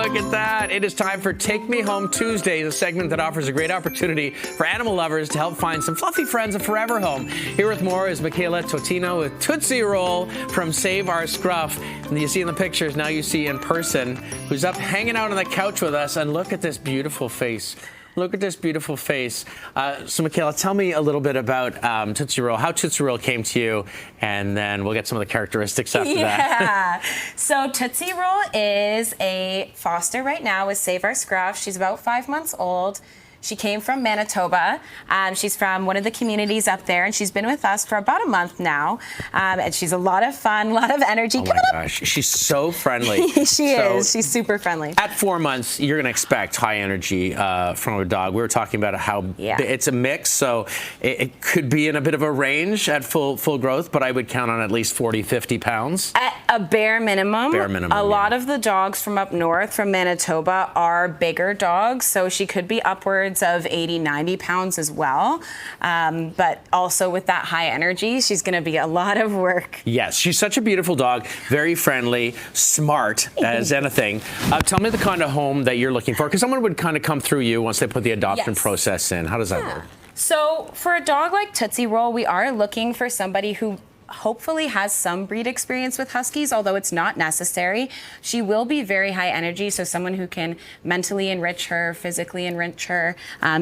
look at that. It is time for Take Me Home Tuesdays, a segment that offers a great opportunity for animal lovers to help find some fluffy friends a forever home. Here with more is Micaela Totino with Tootsie Roll from Save Our Scruff. And you see in the pictures, now you see in person, who's up hanging out on the couch with us. And look at this beautiful face. Look at this beautiful face. So, Micaela, tell me a little bit about Tootsie Roll, how Tootsie Roll came to you, and then we'll get some of the characteristics after that. Yeah. So, Tootsie Roll is a foster right now with Save Our Scruff. She's about 5 months old. She came from Manitoba. She's from one of the communities up there, and she's been with us for about a month now. And she's a lot of fun, a lot of energy. Oh my gosh, she's so friendly. She is. She's super friendly. At 4 months, you're going to expect high energy from a dog. We were talking about how it's a mix, so it could be in a bit of a range at full growth, but I would count on at least 40, 50 pounds. At a bare minimum. Bare minimum. A lot of the dogs from up north, from Manitoba, are bigger dogs, so she could be upwards of 80, 90 pounds as well. But also with that high energy, she's going to be a lot of work. Yes, she's such a beautiful dog, very friendly, smart as anything. Tell me the kind of home that you're looking for, because someone would kind of come through you once they put the adoption process in. How does that work? So for a dog like Tootsie Roll, we are looking for somebody who hopefully has some breed experience with huskies, although it's not necessary. She will be very high energy, so someone who can mentally enrich her, physically enrich her,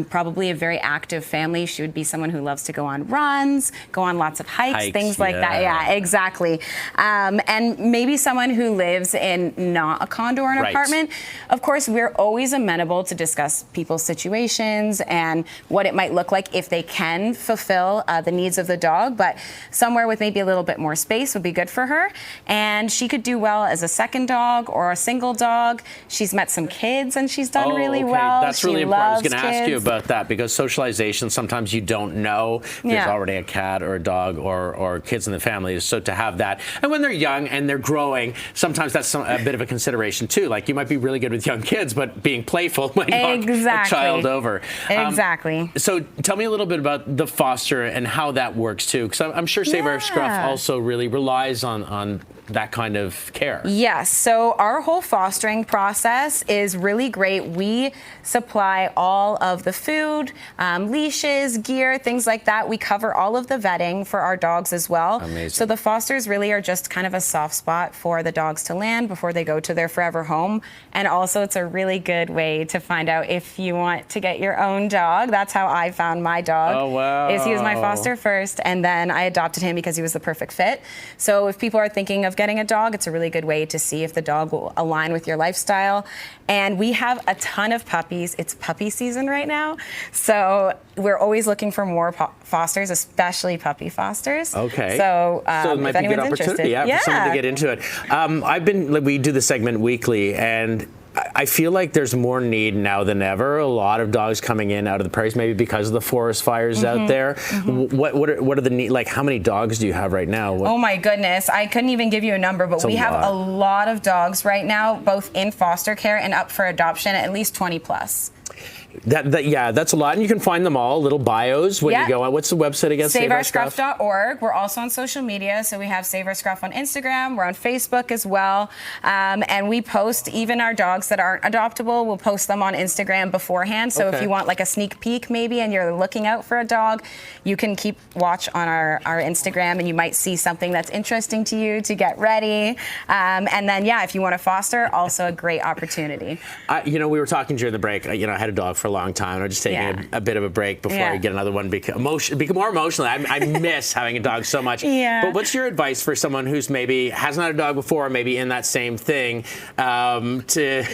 probably a very active family. She would be someone who loves to go on runs, go on lots of hikes, things like that. Yeah, exactly. And maybe someone who lives in not a condo or an apartment. Of course, we're always amenable to discuss people's situations and what it might look like if they can fulfill the needs of the dog, but somewhere with maybe a little bit more space would be good for her. And she could do well as a second dog or a single dog. She's met some kids and she's done really well. That's really important. I was going to ask you about that, because socialization, sometimes you don't know if there's already a cat or a dog or kids in the family. So to have that, and when they're young and they're growing, sometimes that's a bit of a consideration too. Like, you might be really good with young kids, but being playful might knock a child over. Exactly. So tell me a little bit about the foster and how that works too, because I'm sure Save Our Scruff also really relies on that kind of care. Yes, so our whole fostering process is really great. We supply all of the food, leashes, gear, things like that. We cover all of the vetting for our dogs as well. Amazing. So the fosters really are just kind of a soft spot for the dogs to land before they go to their forever home. And also, it's a really good way to find out if you want to get your own dog. That's how I found my dog. Oh, wow. Is he was my foster first, and then I adopted him because he was the perfect fit. So if people are thinking of getting a dog, it's a really good way to see if the dog will align with your lifestyle. And we have a ton of puppies. It's puppy season right now, so we're always looking for more fosters, especially puppy fosters. Okay. So, it might be a good opportunity, for someone to get into it. We do the segment weekly, and I feel like there's more need now than ever. A lot of dogs coming in out of the prairies, maybe because of the forest fires out there. What are the need? Like, how many dogs do you have right now? Oh my goodness, I couldn't even give you a number, but we have a lot of dogs right now, both in foster care and up for adoption, at least 20 plus. That's a lot, and you can find them all, little bios when you go on. What's the website again? SaveOurScruff.org. We're also on social media, so we have Save Our Scruff on Instagram. We're on Facebook as well, and we post even our dogs that aren't adoptable. We'll post them on Instagram beforehand. So if you want like a sneak peek maybe, and you're looking out for a dog, you can keep watch on our Instagram, and you might see something that's interesting to you to get ready. And then if you want to foster, also a great opportunity. We were talking during the break. I had a dog for a long time. I'm just taking a bit of a break before I get another one. Become more emotional. I miss having a dog so much. But what's your advice for someone who's maybe hasn't had a dog before, maybe in that same thing, to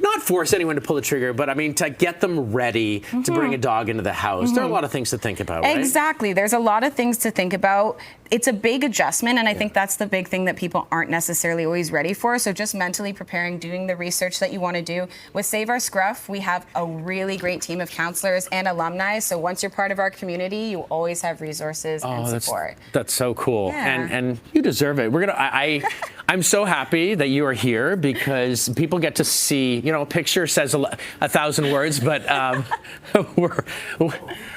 not force anyone to pull the trigger, but I mean to get them ready to bring a dog into the house? There are a lot of things to think about, right? Exactly. There's a lot of things to think about. It's a big adjustment, and I think that's the big thing that people aren't necessarily always ready for. So just mentally preparing, doing the research that you want to do. With Save Our Scruff, we have a really great team of counselors and alumni. So once you're part of our community, you always have resources and support. That's so cool, and you deserve it. I'm so happy that you are here, because people get to see. A picture says 1,000 words, but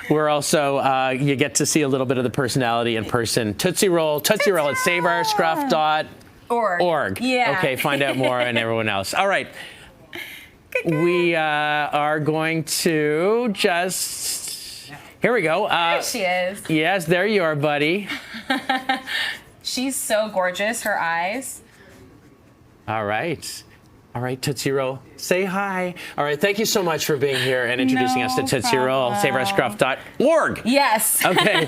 we're also you get to see a little bit of the personality in person. Tootsie Roll at SaveOurScruff.org. Yeah. Okay, find out more, and everyone else. All right. we are going to just... Here we go. There she is. Yes, there you are, buddy. She's so gorgeous, her eyes. All right. All right, Tootsie Roll, say hi. All right, thank you so much for being here and introducing us to Tootsie Roll. SaveOurScruff.org. Yes. Okay.